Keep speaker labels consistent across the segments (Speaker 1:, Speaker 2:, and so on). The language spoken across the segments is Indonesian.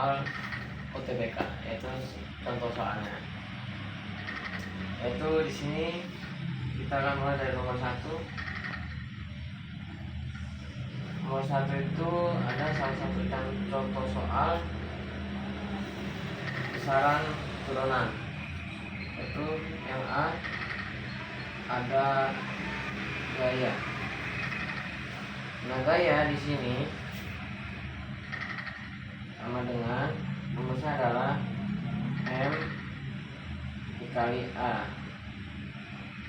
Speaker 1: soal UTBK, yaitu contoh soalnya. Yaitu di sini kita akan mulai dari nomor 1. Nomor 1 itu ada salah satu contoh soal besaran turunan. Yaitu yang A ada gaya. Nah, gaya di sini sama dengan rumusnya adalah M dikali A.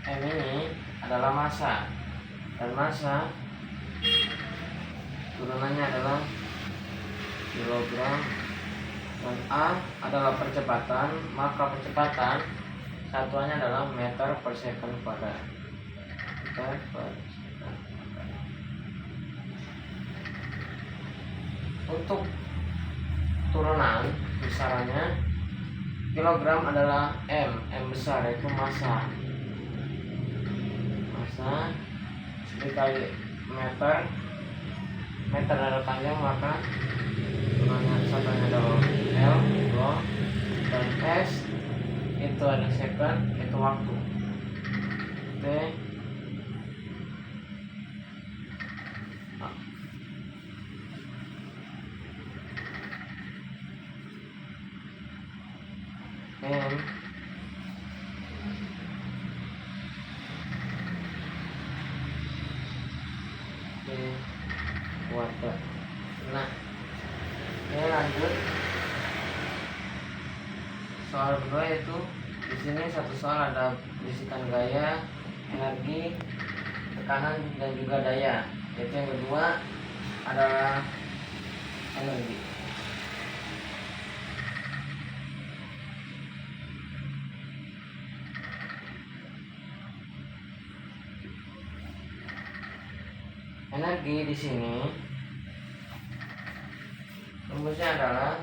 Speaker 1: M ini adalah massa, dan massa turunannya adalah kilogram, dan A adalah percepatan, maka percepatan satuannya adalah meter per second kuadrat. Meter per second kuadrat. Untuk turunan besarannya, kilogram adalah M besar, yaitu massa dikali meter adalah panjang, maka turunannya satuannya adalah L, dan S itu ada second, itu waktu. T M kuadrat. Nah, ini lanjut soal kedua, yaitu di sini satu soal ada bisikan gaya, energi, tekanan, dan juga daya. Yaitu yang kedua adalah energi. Energi di sini rumusnya adalah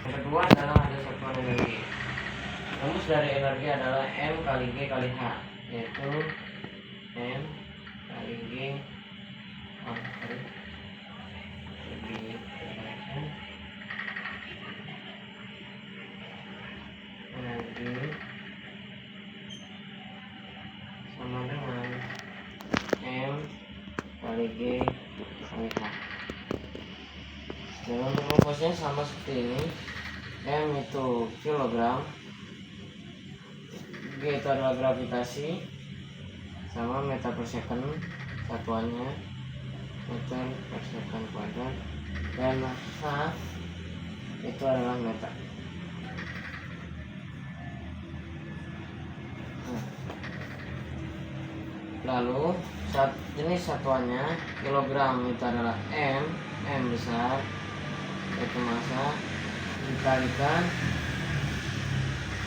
Speaker 1: yang kedua adalah ada satuan energi. Rumus dari energi adalah M kali G kali H, yaitu M kali G kali energi sama dengan M kali G kali H. Dan untuk rumusnya sama seperti ini. M itu kilogram, G itu adalah gravitasi, sama meter per second, satuannya meter per second kuadrat, dan H itu adalah meter. Lalu jenis satuannya, kilogram itu adalah M besar, yaitu massa, dikalikan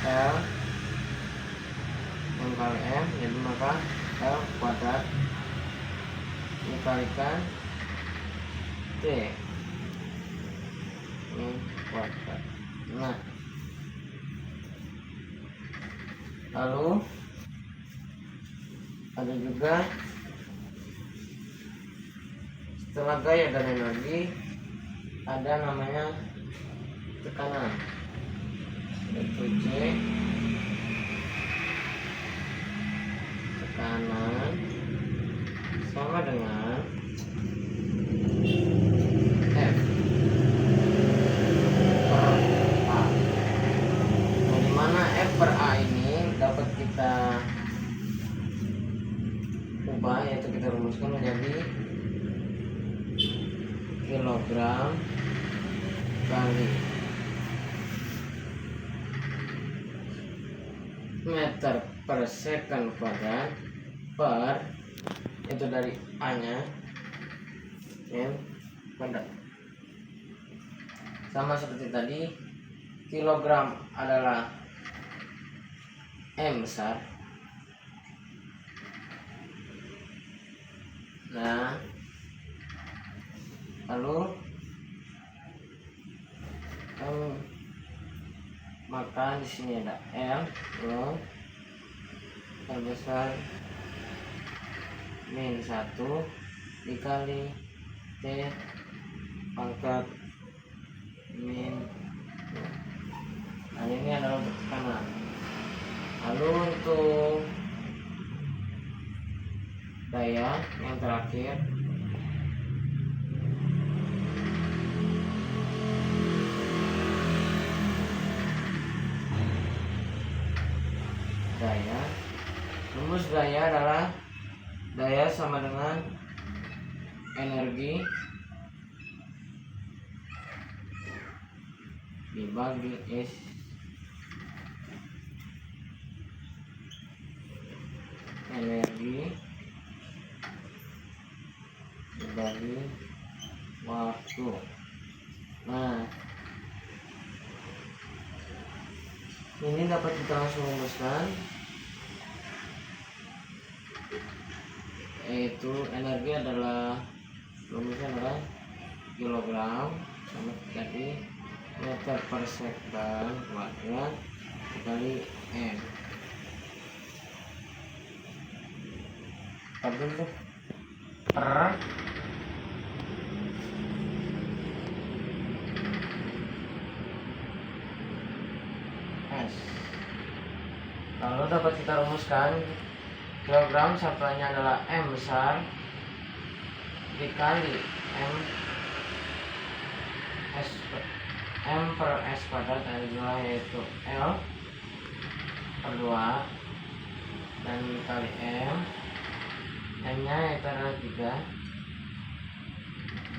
Speaker 1: L kali M, jadi maka L kuadrat dikalikan T kuadrat. Nah, lalu ada juga setelah gaya dan energi ada namanya tekanan, yaitu C. Tekanan sama dengan F per A. Nah, dimana F per A ini dapat kita ubah, yaitu kita rumuskan menjadi kilogram kali meter per second kuadrat per, itu dari A nya M kuadrat. Sama seperti tadi, kilogram adalah M besar. Nah, lalu maka di sini ada L besar min 1 dikali T pangkat min 2. Nah, ini adalah untuk tekanan. Lalu untuk daya yang terakhir, rumus daya adalah daya sama dengan energi dibagi S energi dibagi waktu. Nah, ini dapat kita langsung rumuskan, yaitu energi adalah rumusnya adalah kilogram sama tadi meter per second kuadrat dikali M. Tapi tuh per S. Lalu dapat kita rumuskan kilogram sampelnya adalah M besar dikali M per S kuadrat dari 2, yaitu L per 2 dan dikali M nya yaitu adalah 3,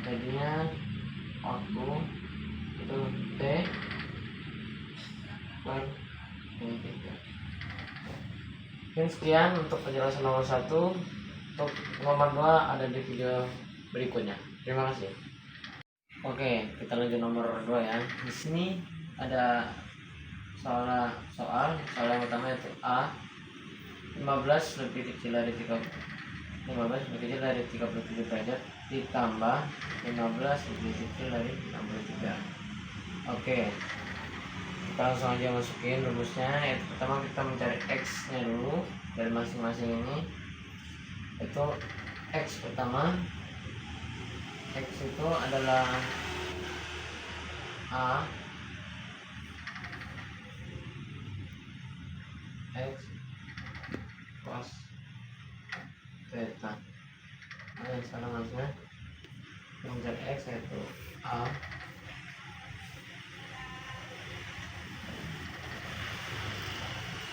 Speaker 1: jadinya waktu itu T per 3. Mungkin sekian untuk penjelasan nomor 1. Untuk nomor 2 ada di video berikutnya. Terima kasih. Oke, kita lanjut nomor 2 ya. Di sini ada soal yang pertama yaitu A 15 lebih kecil dari 37 derajat ditambah 15 lebih kecil dari 63. Oke, kita langsung aja masukin rumusnya. Yaitu pertama kita mencari X nya dulu dari masing-masing ini. Itu X pertama, X itu adalah A X cos theta. Nah, sekarang langsung mencari X yaitu A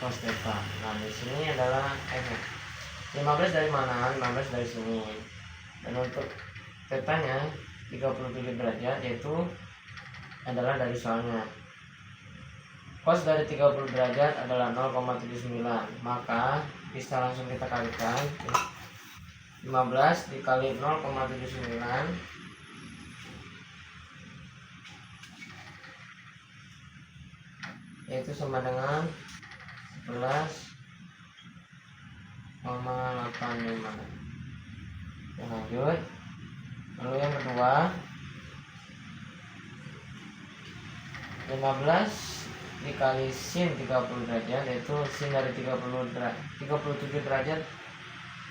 Speaker 1: cos theta. Nah, di sini adalah X. 15 dari mana? 15 dari sini. Dan untuk tetanya 37 derajat, yaitu adalah dari soalnya. Cos dari 30 derajat adalah 0,79. Maka bisa langsung kita kalikan. 15 dikali 0,79 yaitu sama dengan 11,85. Lanjut. Lalu yang kedua, 15 dikali sin 30 derajat, yaitu sin dari 37 derajat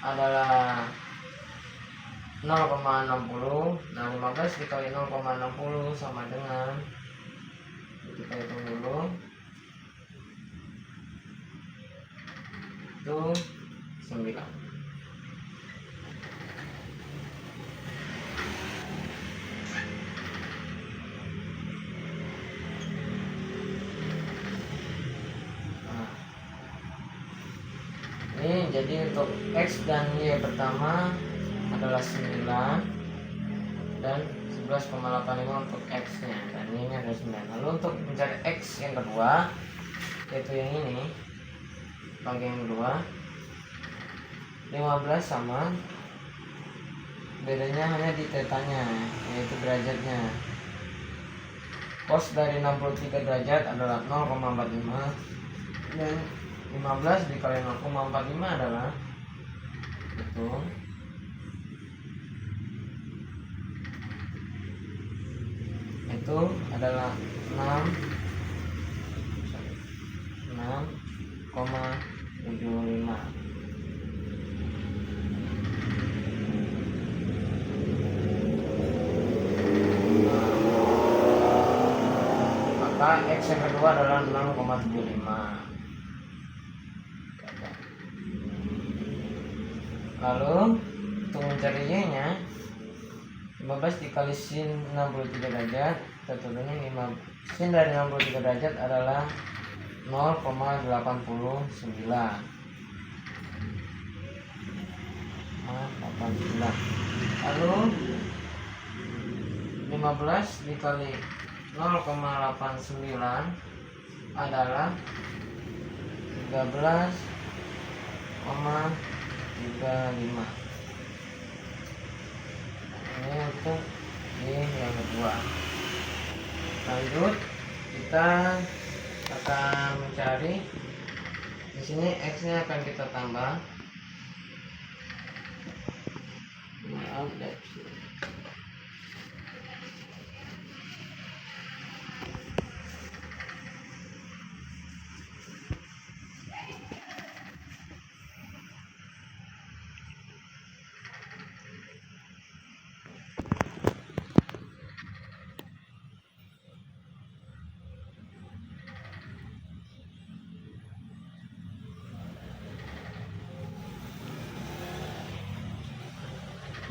Speaker 1: adalah 0,60. Nah, 15 dikali 0,60 sama dengan, kita hitung dulu, itu 9. Ini jadi untuk X dan Y pertama adalah 9 dan 11,85 untuk X nya, dan ini ada 9. Lalu untuk mencari X yang kedua, yaitu yang ini, bagian yang kedua, 15 sama, bedanya hanya di tetanya, yaitu derajatnya. Cos dari 63 derajat adalah 0,45 dan 15 dikali 0,45 adalah itu adalah 6,75. maka X yang kedua adalah 6,75. Lalu untuk mencari Y nya 15 dikali sin 63 derajat, kita turunin 5. Sin dari 63 derajat adalah 0,89. Lalu 15 dikali 0,89 adalah 13,35. Ini untuk Y yang kedua. Lanjut, kita akan mencari di sini X nya akan kita tambah. Maaf,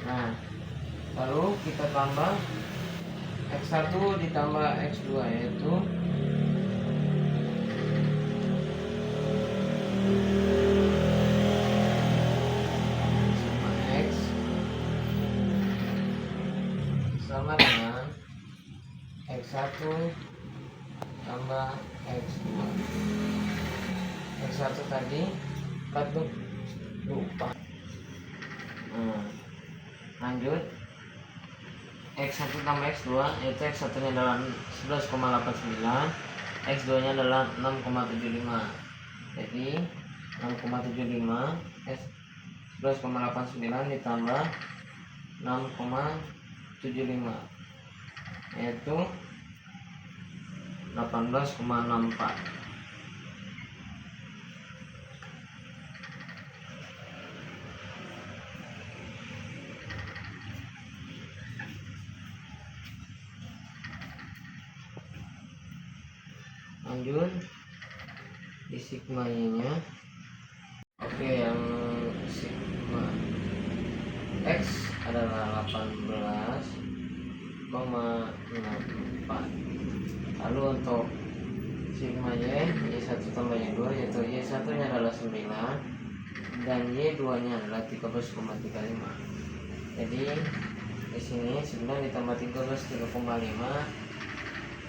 Speaker 1: nah, lalu kita tambah X1 ditambah X2 yaitu sama X sama dengan X1 tambah X2. X1 tadi lupa. Lanjut, X1 tambah X2 yaitu X1 nya adalah 11,89, X2 nya adalah 6,75. Jadi 6,75 11,89 ditambah 6,75 yaitu 18,64. Lanjut di sigma nya, oke, yang sigma X adalah 18,64. Lalu untuk sigma Y, Y1 tambah Y2 yaitu Y1 nya adalah 9 dan Y2 nya adalah 13,35. Jadi di sini 9 ditambah 13,3,5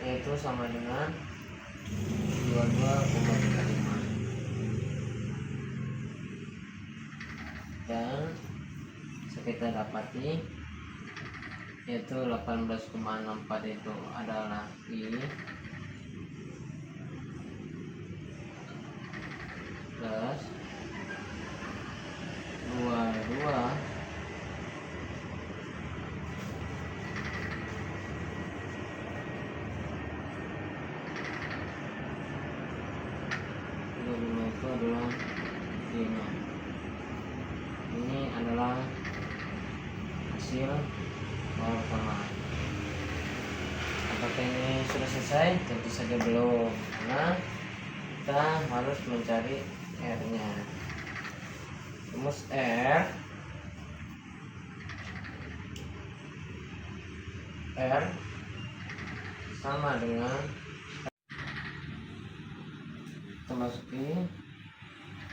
Speaker 1: yaitu sama dengan 22,35. Dan kita dapati yaitu 18,64 itu adalah I plus 25 itu adalah 5. Ini adalah hasil bawah pertama. Apakah ini sudah selesai? Tentu saja belum, karena kita harus mencari R nya. Rumus R sama dengan, kita masuki,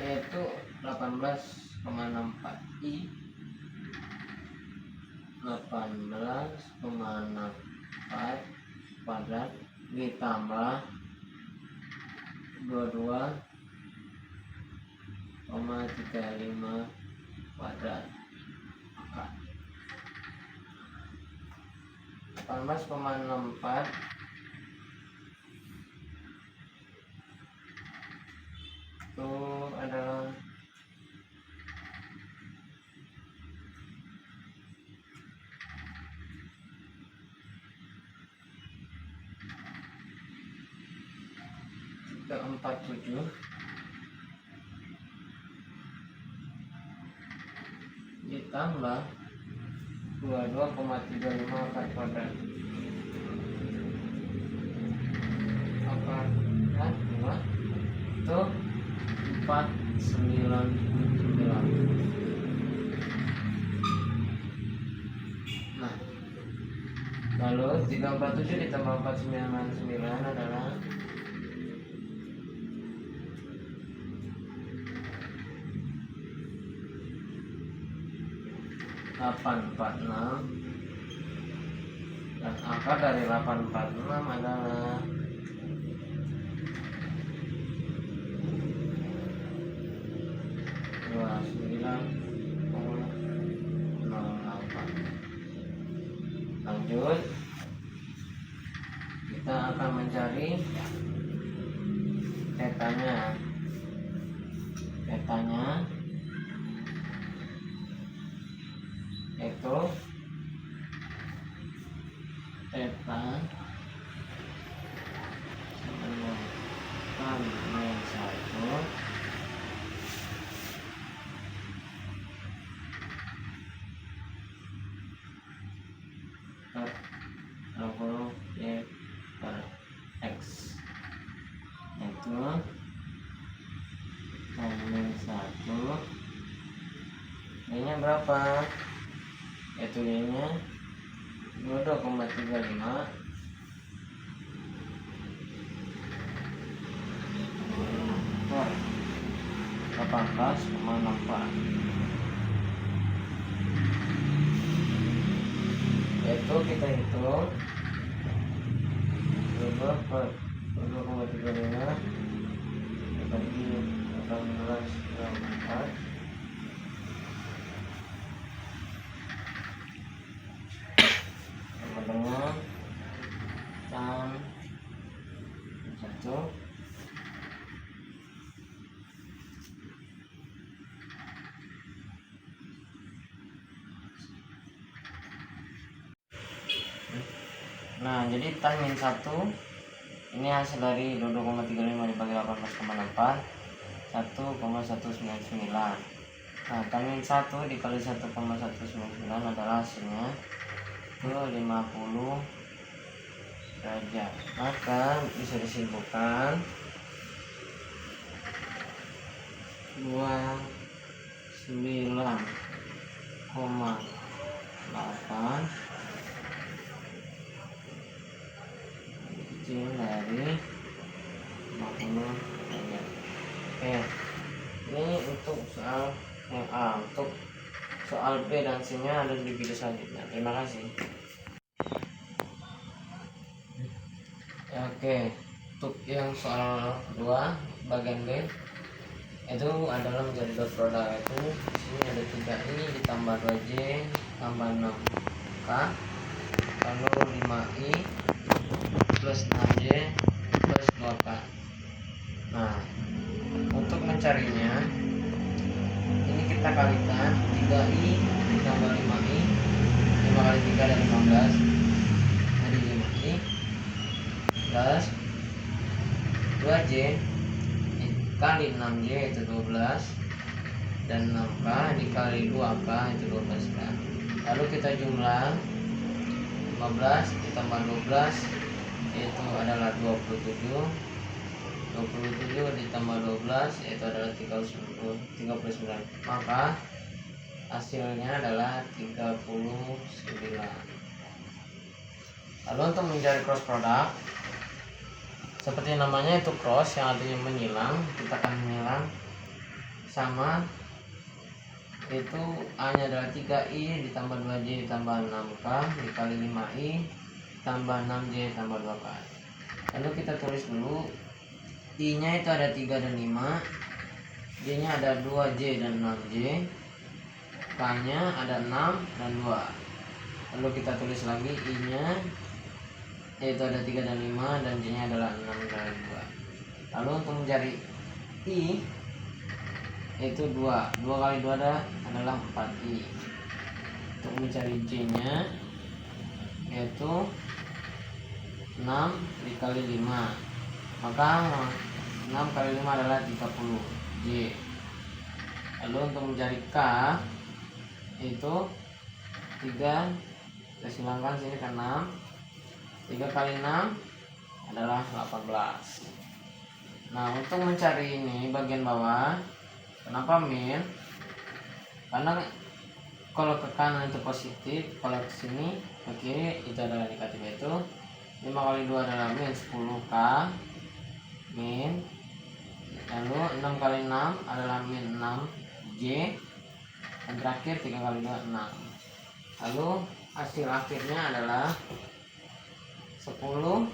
Speaker 1: yaitu 18,64 I 18,64 kuadrat ditambah 22,35 kuadrat, maka 18,64 itu adalah ke 47 ditambah 22,354 kuadrat. kan 5 itu 499. Nah, lalu 347 ditambah 499 adalah 846, dan akar dari 846 adalah 29,08. Lanjut, kita akan mencari petanya. Itu peta min 1 per 20 Y per X, itu min 1 Y nya berapa? Yaitu Y nya 22,35 per 18,64, yaitu kita hitung 22 per 22,35 dibagi 18,64 sama dengan tan 1 Nah, jadi tan min 1 ini hasil dari 22,35 dibagi 18,64, 1,199. Nah, tan min 1 dikali 1,199 adalah hasilnya ke 50 derajat. Maka bisa disimpulkan 29,8 kecil dari 50 derajat. Oke, ini untuk soal yang A. Untuk soal B dan C nya ada di video selanjutnya. Terima kasih. Oke, untuk yang soal 2 bagian B itu adalah menjadi dot produk. Itu di sini ada 3i ditambah 2j tambah 6k lalu 5i plus 6j plus 2k. Nah, untuk mencarinya ini kita kalikan 3i ditambah 5i, 5 kali 3 adalah 15, jadi 5i plus 2j dikali 6j itu 12, dan 6k dikali 2k itu 12k. Lalu kita jumlah 15 ditambah 12 itu adalah 27 ditambah 12 yaitu adalah 39. Maka hasilnya adalah 39. Lalu untuk mencari cross product, seperti namanya itu cross yang artinya menyilang, kita akan menyilang sama itu A nya adalah 3i ditambah 2j ditambah 6k dikali 5i tambah 6j tambah 2k. Lalu kita tulis dulu, I nya itu ada 3 dan 5, J nya ada 2j dan 6j, K nya ada 6 dan 2. Lalu kita tulis lagi I nya yaitu ada 3 dan 5 dan J nya adalah 6 dan 2. Lalu untuk mencari I itu 2 kali 2 adalah 4i. Untuk mencari J nya yaitu 6 dikali 5, maka 6 kali 5 adalah 30 J. Lalu untuk mencari K itu 3, kita silangkan sini ke 6, 3 kali 6 adalah 18. Nah, untuk mencari ini bagian bawah, kenapa min? Karena kalau ke kanan itu positif, kalau ke sini ke kiri itu adalah negatif. Itu 5 kali 2 adalah min 10k min, lalu 6 kali 6 adalah min 6j, dan terakhir 3 kali 2 6. Lalu hasil akhirnya adalah 10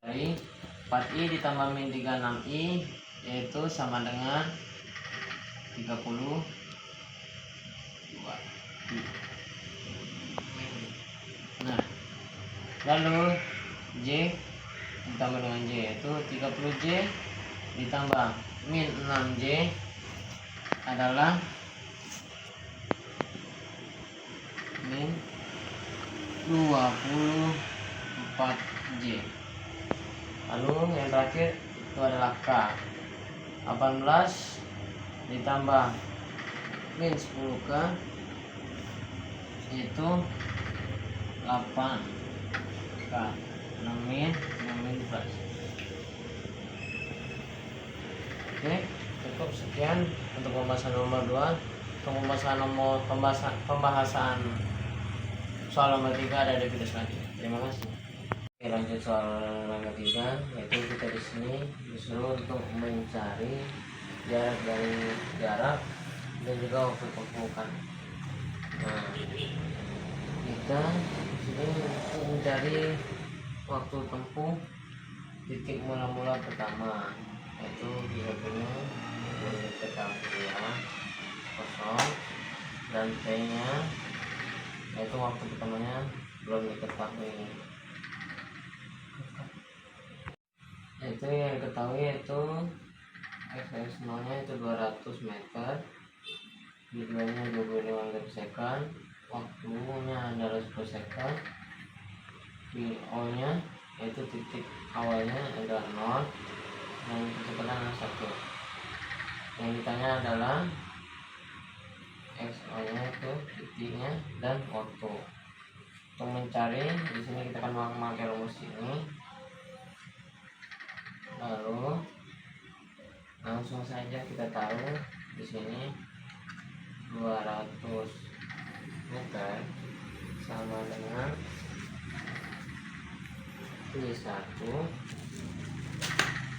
Speaker 1: dari 4i ditambah min 36i, yaitu sama dengan 32. Nah, lalu j ditambah dengan j, yaitu 30j ditambah min 6j adalah min 24j. Lalu yang terakhir itu adalah k. 18 ditambah min 10k itu 8k. 6 min plus. Oke, cukup sekian untuk pembahasan nomor 2. Untuk pembahasan soal nomor 3 ada di video selanjutnya. Terima kasih. Oke, lanjut soal nomor 3, yaitu kita di sini disuruh untuk mencari jarak dari jarak dan juga waktu tempuh. Nah, kita di sini untuk mencari waktu tempuh titik mula-mula pertama, yaitu kita punya diketahui ya kosong, dan t nya yaitu waktu pertamanya belum diketahui. Itu yang diketahui yaitu x nya itu 200 meter, nya 25 meter per second, waktunya adalah 10 second, o nya yaitu titik awalnya adalah 0 dan kecepatan adalah 1. Yang ditanya adalah xo nya itu titiknya dan waktu. Untuk mencari di sini kita akan memakai rumus ini. Lalu langsung saja kita taruh di sini 200 meter sama dengan P1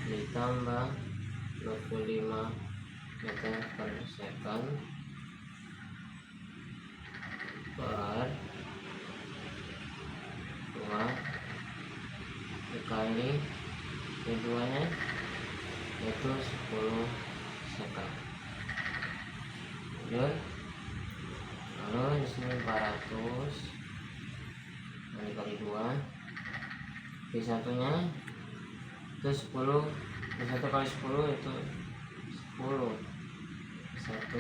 Speaker 1: ditambah 25 meter per second per 2 dikali keduanya yaitu 10 second. Lalu di sini 400 dikali 2, P1 nya itu 10, P1 kali 10 itu 10, P1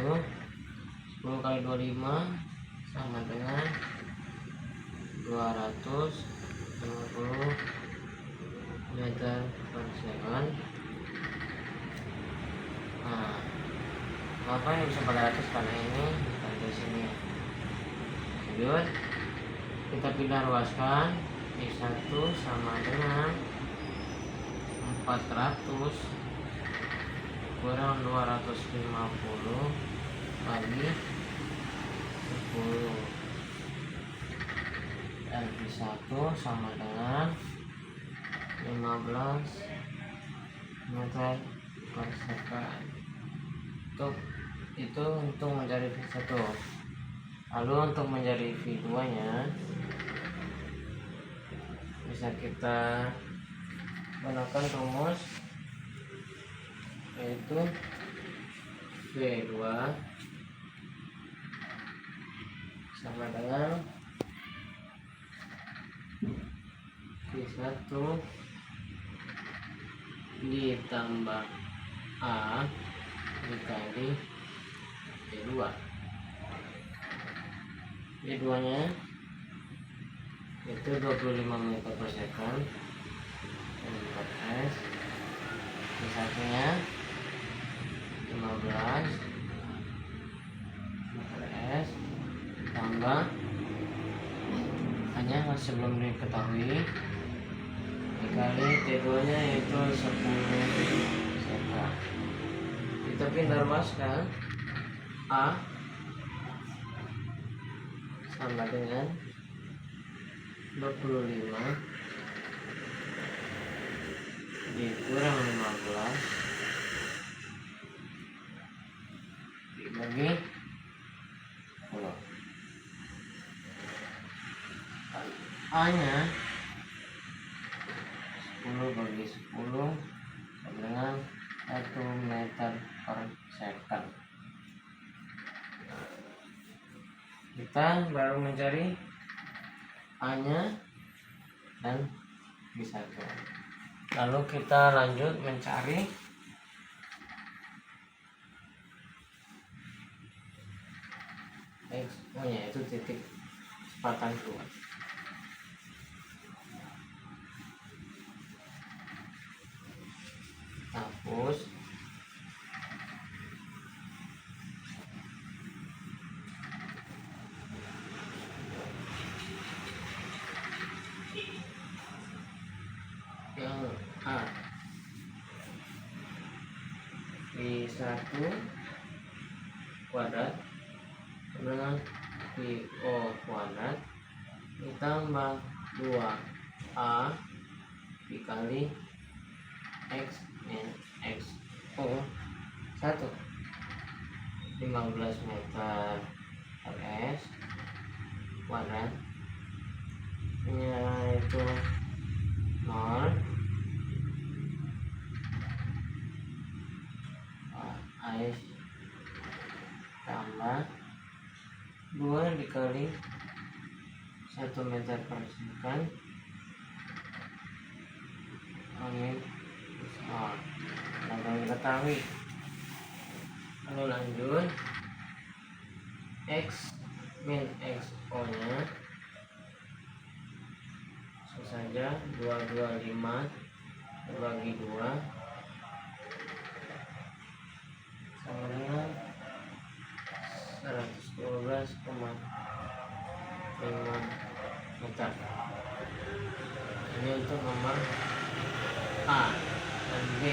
Speaker 1: 10 kali 25 sama dengan 250 meter per second. Nah, kenapa ini bisa 400? Karena ini di sini. Lanjut, kita pindah ruaskan. P1 sama dengan 400 kurang 250 kali 10, dan P1 sama dengan 15 meter per second. Itu untuk mencari V1. Lalu untuk mencari V2 nya bisa kita gunakan rumus, yaitu V2 sama dengan V1 ditambah A dikali V2. V2 nya itu 25 meter per second dan 4s. V1 nya 15 masih belum diketahui, dikali T2 nya yaitu 10 seka. Kita pindah ruaskan A sama dengan 25 dikurang 15 dibagi 10. A nya 10 bagi 10 sama dengan 1 meter per second. Kita baru mencari A nya dan B1. Lalu kita lanjut mencari X nya, itu titik kecepatan keluar. Hapus. Yang A I1 kuadrat dengan PO kuadrat ditambah 2A dikali X min X O 1 15 meter per S kuadrat, yaitu 0 AS tambah 2 dikali 1 meter per second angin besar. Kita ketahui. Lalu lanjut X min XO nya langsung saja 225 bagi 2 sama dengan 112,5 meter. Ini untuk nomor A. Dan B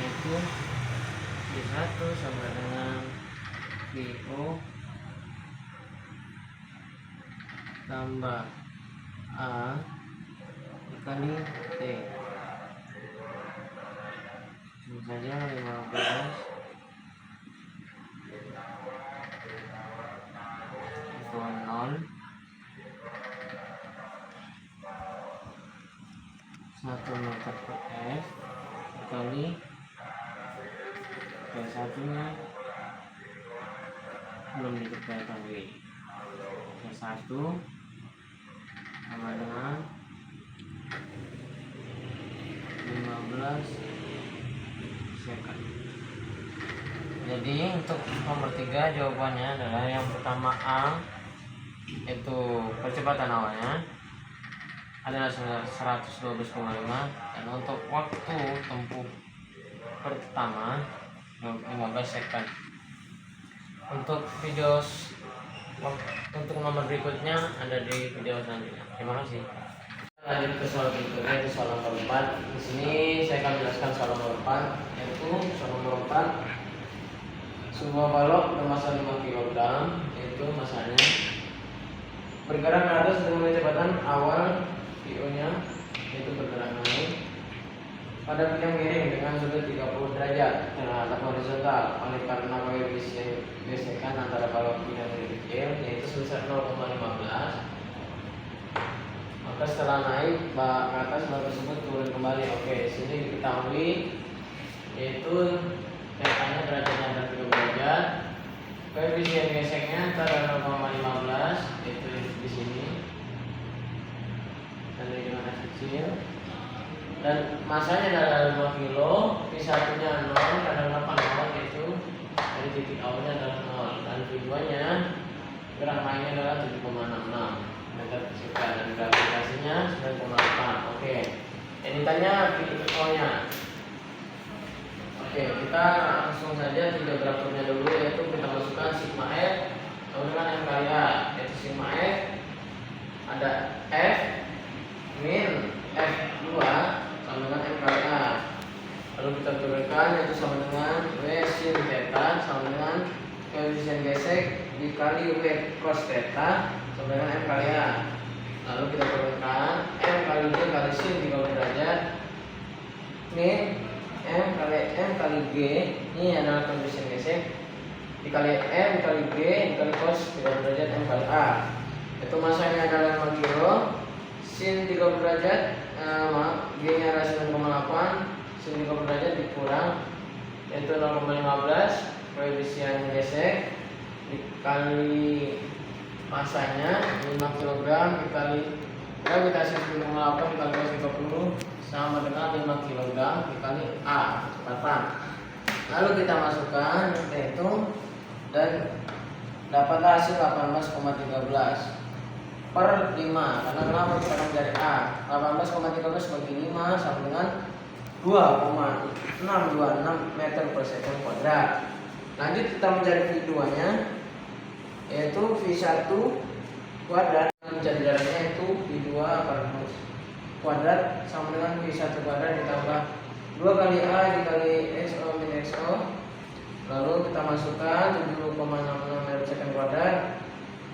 Speaker 1: itu B1 sama dengan PO tambah A dikali T, ini saja 15 itu 0 1 meter per S dikali P1 nya belum diketahui, P1 sama dengan 15 second. Jadi untuk nomor 3 jawabannya adalah yang pertama A, itu percepatan awalnya adalah 112,5, dan untuk waktu tempuh pertama 15 second. Untuk untuk nomor berikutnya ada di video selanjutnya. Terima kasih. Lanjut ke soal berikutnya, itu soal nomor 4. Di sini saya akan menjelaskan soal nomor 4, yaitu soal nomor 4 sebuah balok bermassa 5 kg, yaitu massanya bergerak ke atas dengan kecepatan awal VO nya yaitu bergerak naik pada bidang miring dengan sudut 30 derajat terhadap horizontal, oleh karena gesekan antara balok bidang miring kecil yaitu sebesar 0,15, maka setelah naik ke atas balok tersebut turun kembali. Oke, di sini diketahui yaitu nya derajatnya ada 30 derajat, koefisien geseknya antara 0,15 yaitu di sini dan dengan S kecil, dan masanya adalah 5 kilo, P1 nya 0 kadang 80, yaitu dari titik awalnya adalah 0, dan tujuannya gerak naiknya adalah 7,66 meter per second, dan gravitasinya 9,8. Oke, yang ditanya VO nya. Oke, kita langsung saja tiga grafiknya dulu, yaitu kita masukkan sigma F sama dengan M kali A, yaitu sigma F ada F min F2 sama dengan M kali A. Lalu kita turunkan, yaitu sama dengan W sin theta sama dengan koefisien gesek dikali W cos theta sama dengan M kali A. Lalu kita turunkan M kali G kali sin 30 derajat min M kali G, ini adalah koefisien gesek, dikali M dikali G dikali cos 30 derajat M kali A. Itu masanya adalah 5 kilo. Sin 30 derajat, G nya adalah 9,8, sin 30 derajat dikurang, yaitu 0,15 koefisien gesek dikali masanya 5 kg dikali gravitasi 9,8 dikali cos 30 sama dengan 5 kg dikali A, kecepatan. Lalu kita masukkan, kita hitung dan dapatlah hasil 18,13 per 5. Karena kenapa kita mencari A? 18,13 bagi 5 sama dengan 2,626 meter per second kuadrat. Lanjut kita mencari V2 nya, yaitu V1 kuadrat. Mencari jaraknya yaitu V2 kuadrat sama dengan V1 kuadrat ditambah 2 kali A dikali XO min XO. Lalu kita masukkan 70,66 meter per second kuadrat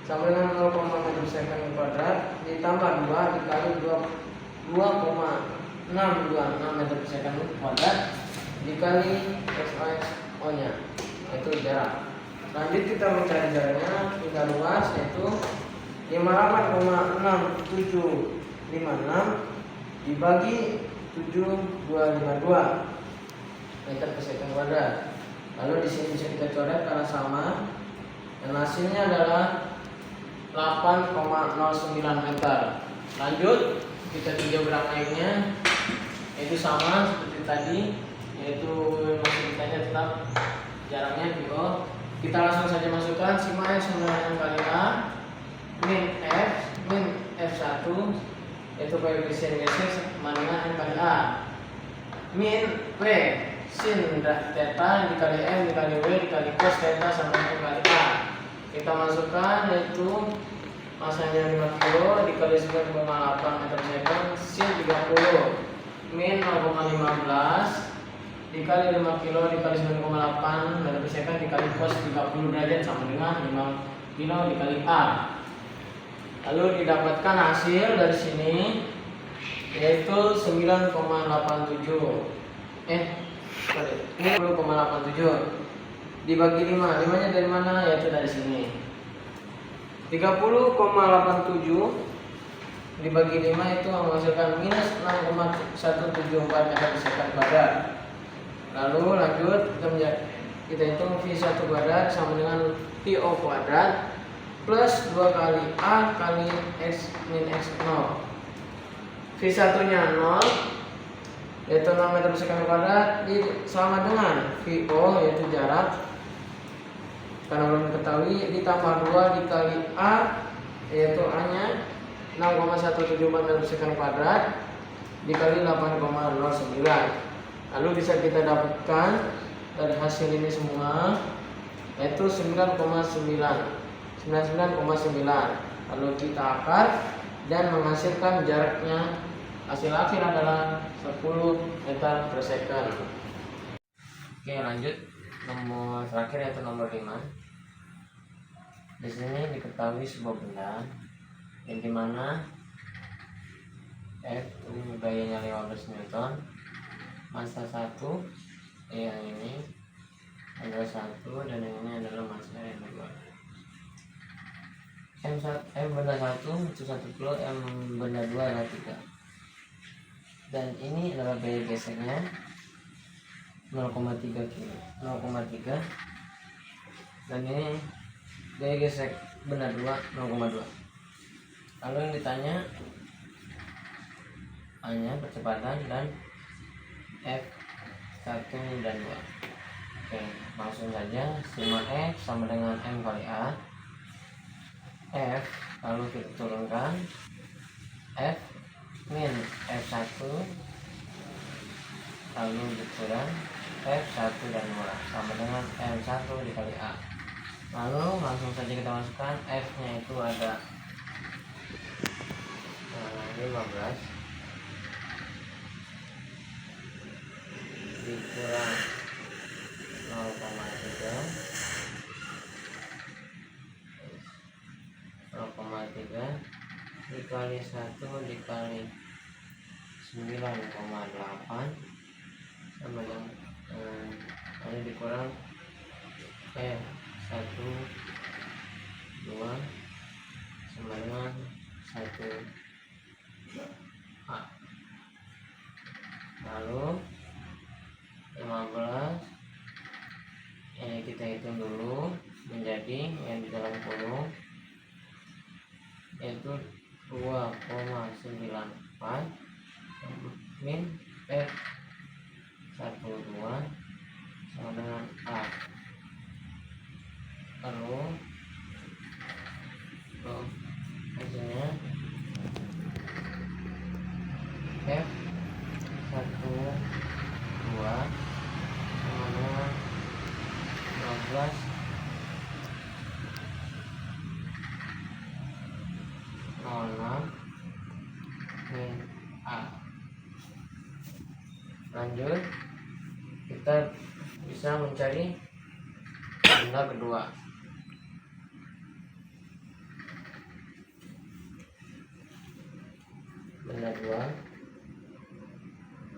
Speaker 1: sama dengan 0,6 meter per second kuadrat ditambah 2 dikali 2,626 meter per second kuadrat dikali XO nya, yaitu jarak. Lanjut kita mencari jaraknya, kita luas yaitu 58,6756 dibagi 7252 meter per second kuadrat. Lalu di sini bisa kita coret karena sama, dan hasilnya adalah 8,09 meter. Lanjut kita tinjau gerak naiknya, yaitu sama seperti tadi, yaitu masih ditanya tetap jaraknya VO. Kita langsung saja masukkan sigma X sama dengan M kali A min F1, yaitu koefisien gesek sama dengan M kali A min W sin theta dikali M dikali W dikali cos theta sama dengan M kali A. Kita masukkan, yaitu masanya 5 kilo dikali 9,8 meter per second sin 30 min 0,15 dikali 5 kilo dikali 9,8 meter per second dikali cos 30 derajat sama dengan 5 kilo dikali A. Lalu didapatkan hasil dari sini, yaitu 9,87. Ini 10,87 dibagi 5. 5-nya dari mana? Yaitu dari sini. 30,87 dibagi 5 itu menghasilkan minus 6,174 meter per second kuadrat. Lalu lanjut kita hitung V1 kuadrat sama dengan VO kuadrat plus 2 kali A kali X min X0. V1 nya 0, yaitu 0 meter per second kuadrat, sama dengan VO yaitu jarak, karena belum diketahui, ditambah 2 dikali A, yaitu A nya 6,174 meter per second kuadrat dikali 8,09. Lalu bisa kita dapatkan dari hasil ini semua, yaitu 99,9. Lalu kita akar dan menghasilkan jaraknya, hasil akhir adalah 10 meter per second. Oke, lanjut nomor terakhir yaitu nomor 5. Di sini diketahui sebuah benda yang dimana F ini gayanya 15 Newton, massa 1 yang ini adalah 1 dan yang ini adalah massa yang kedua. M benda 1 itu 1 kilo, M benda 2 adalah 3. Dan ini adalah gaya geseknya 0,3 kilo, 0,3. Dan ini gaya gesek benda 2 0,2. Lalu yang ditanya hanya percepatan dan F1 dan 2. Oke, langsung saja. Sigma X sama dengan M kali A. F, lalu kita turunkan F min F1, lalu dikurang F1 dan 2 sama dengan M1 dikali A. Lalu langsung saja kita masukkan F nya itu ada 15 dikurang 0,3 dikali 1 dikali 9,8 sama dengan ini dikurang 1 2 sama dengan 1 A. Lalu 15 ini kita hitung dulu menjadi yang di dalam kolom yaitu 2,94 min F 12 sama dengan A. Lalu hasilnya F 12 sama dengan 12 06 min A. Lanjut, kita bisa mencari benda kedua. Benda kedua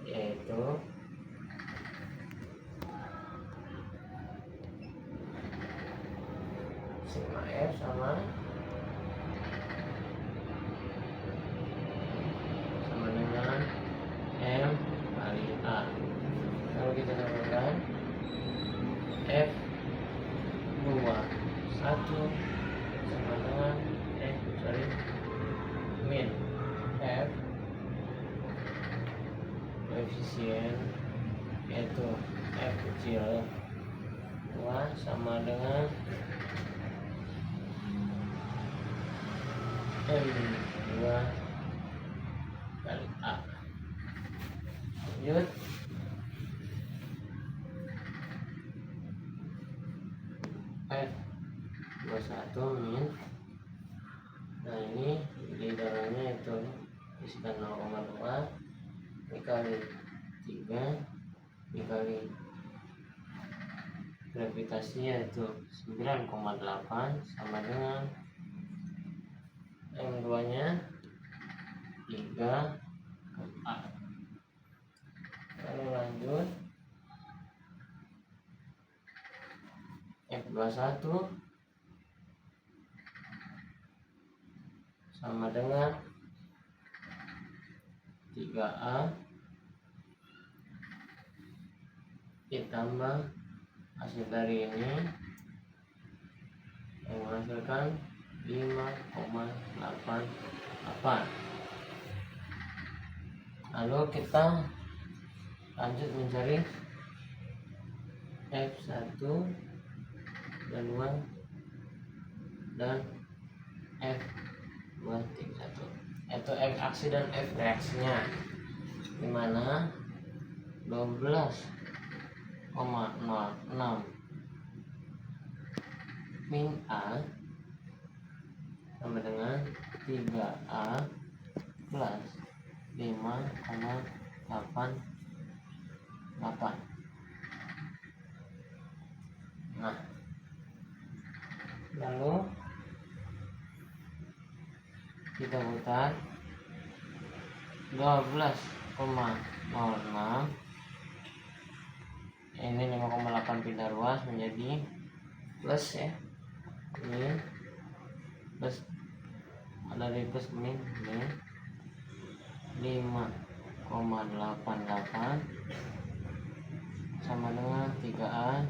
Speaker 1: yaitu sigma F sama dengan M kali A. Lalu kita dapatkan F 21 sama dengan min F koefisien yaitu F kecil 2 sama dengan M2 kali A. Lanjut, F 21 min, nah ini di dalamnya itu isikan 0,2 dikali 3 dikali gravitasinya itu 9,8 sama dengan M2 nya 3 A. Lalu lanjut, F21 sama dengan 3A ditambah hasil dari ini yang menghasilkan 5,88. Lalu kita lanjut mencari F1 dan 2 dan F231 yaitu F aksi dan F reaksinya, dimana 12,06 min A sama dengan 3A plus 5,88. Nah, lalu kita putar 12,06 ini 5,8 pindah ruas menjadi plus ya, min plus, ada dari plus min 5,88 sama dengan 3A,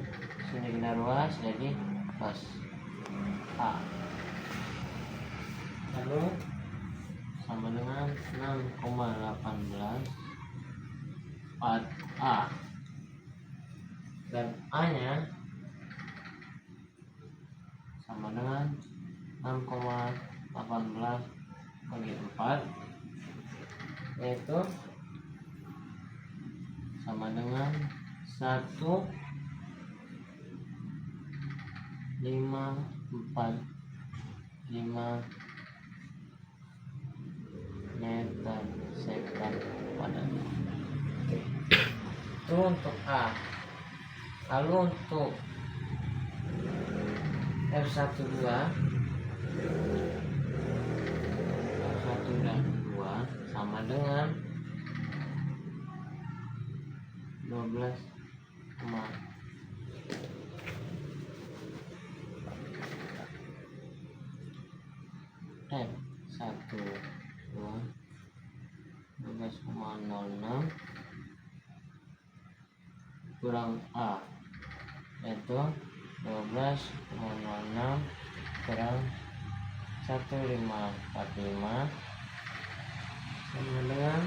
Speaker 1: sini pindah ruas jadi plus A. Lalu sama dengan 6,18 4A, dan A nya sama dengan 6,18 bagi 4 yaitu sama dengan 1,545 meter second padat. Oke. Itu untuk A. Lalu untuk F12 dan 2 sama dengan 12, F12 12,06 kurang A, yaitu 12,06 kurang 1545 sama dengan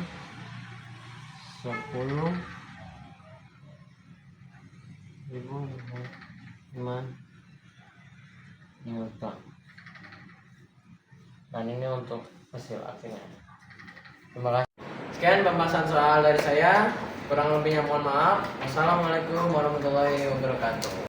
Speaker 1: 10.005 Newton. Dan ini untuk hasil akhirnya. Terima kasih. Sekian pembahasan soal dari saya. Kurang lebihnya mohon maaf. Wassalamualaikum warahmatullahi wabarakatuh.